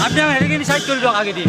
আপনি আমার হেঁটে সাইড করে দাও আগে দিয়ে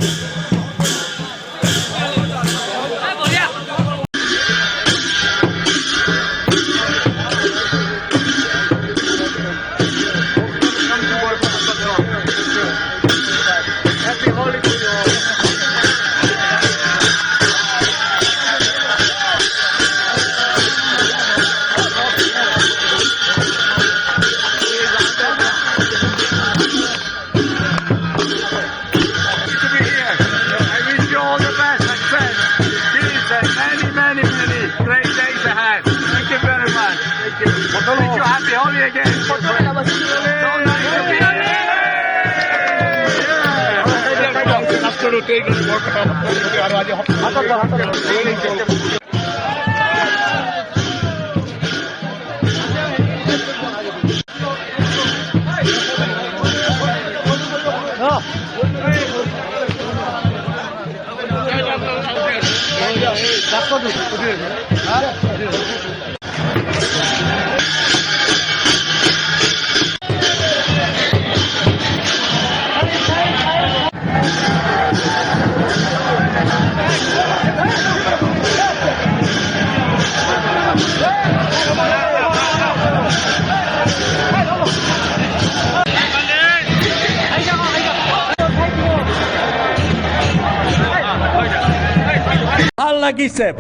Wish you happy Holi again.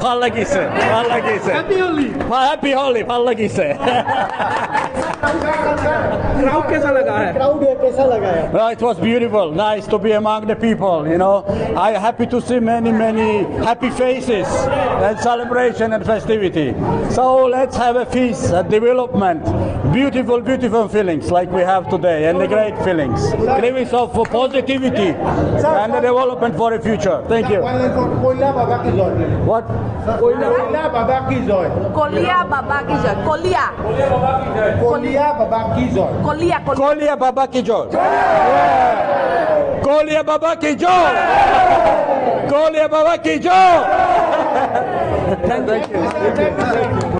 ভাল লাগিছে Happy Holi ভাল লাগিছে क्राउड कैसा लगा है It was beautiful, nice to be among the people, you know. I happy to see many happy faces and celebration and festivity. So let's have a feast, a development, beautiful feelings like we have today, and the great feelings, feelings of positivity and the development for the future. Thank you. What? Kolia Baba ki joy. Kolia Baba ki joy. Kolia. Kolia Baba ki joy. Kolia. Kolia Baba ki joy. Kolia Baba ki joy. Kolia Baba ki joy. Thank you.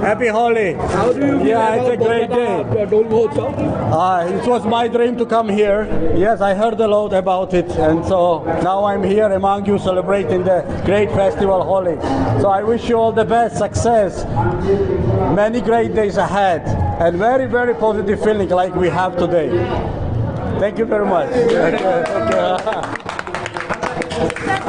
Happy Holi. How do you Yeah, it's a great day. It was my dream to come here. Yes, I heard a lot about it, and so now I'm here among you celebrating the great festival Holi. So I wish you all the best success, many great days ahead, and very positive feeling like we have today. Thank you very much.